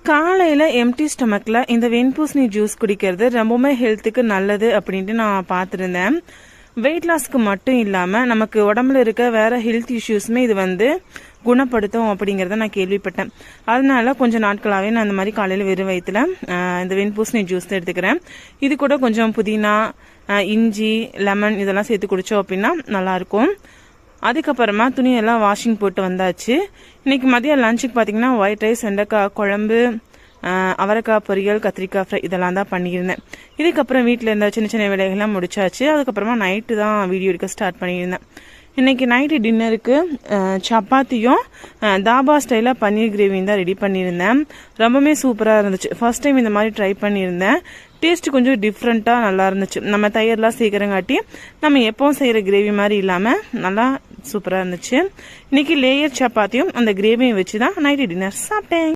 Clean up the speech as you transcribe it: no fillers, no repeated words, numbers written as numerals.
காலையில் எம்டி ஸ்டமக்கில் இந்த வெண்பூசணி ஜூஸ் குடிக்கிறது ரொம்பவுமே ஹெல்த்துக்கு நல்லது அப்படின்ட்டு நான் பார்த்துருந்தேன். வெயிட் லாஸ்க்கு மட்டும் இல்லாமல் நமக்கு உடம்புல இருக்க வேற ஹெல்த் இஷ்யூஸுமே இது குணப்படுத்தும் அப்படிங்கிறத நான் கேள்விப்பட்டேன். அதனால கொஞ்சம் நாட்களாகவே நான் இந்த மாதிரி காலையில் வெறும் வயிற்றுல இந்த வெண்பூசணி ஜூஸ் எடுத்துக்கிறேன். இது கூட கொஞ்சம் புதினா, இஞ்சி, லெமன் இதெல்லாம் சேர்த்து குடித்தோம் அப்படின்னா நல்லாயிருக்கும். அதுக்கப்புறமா துணியெல்லாம் வாஷிங் போட்டு வந்தாச்சு. இன்னைக்கு மதியம் லஞ்சுக்கு பார்த்தீங்கன்னா ஒயிட் ரைஸ், வெண்டைக்காய் குழம்பு, அவரைக்காய் பொரியல், கத்திரிக்காய் ஃப்ரை இதெல்லாம் தான் பண்ணியிருந்தேன். இதுக்கப்புறம் வீட்டில் இருந்த சின்ன சின்ன வேலைகள்லாம் முடிச்சாச்சு. அதுக்கப்புறமா நைட்டு தான் வீடியோ எடுக்க ஸ்டார்ட் பண்ணியிருந்தேன். இன்னைக்கு நைட்டு டின்னருக்கு சப்பாத்தியும் தாபா ஸ்டைலாக பன்னீர் கிரேவியும் தான் ரெடி பண்ணியிருந்தேன். ரொம்பவே சூப்பராக இருந்துச்சு. ஃபர்ஸ்ட் டைம் இந்த மாதிரி ட்ரை பண்ணியிருந்தேன். டேஸ்ட் கொஞ்சம் டிஃப்ரெண்ட்டாக நல்லா இருந்துச்சு. நம்ம தயிர்லாம் சேர்க்குறங்காட்டி நம்ம எப்பவும் செய்கிற கிரேவி மாதிரி இல்லாமல் நல்லா சூப்பராக இருந்துச்சு. இன்னைக்கு லேயர் சப்பாத்தியும் அந்த கிரேவியும் வச்சு தான் நைட்டு டின்னர் சாப்பிட்டேன்.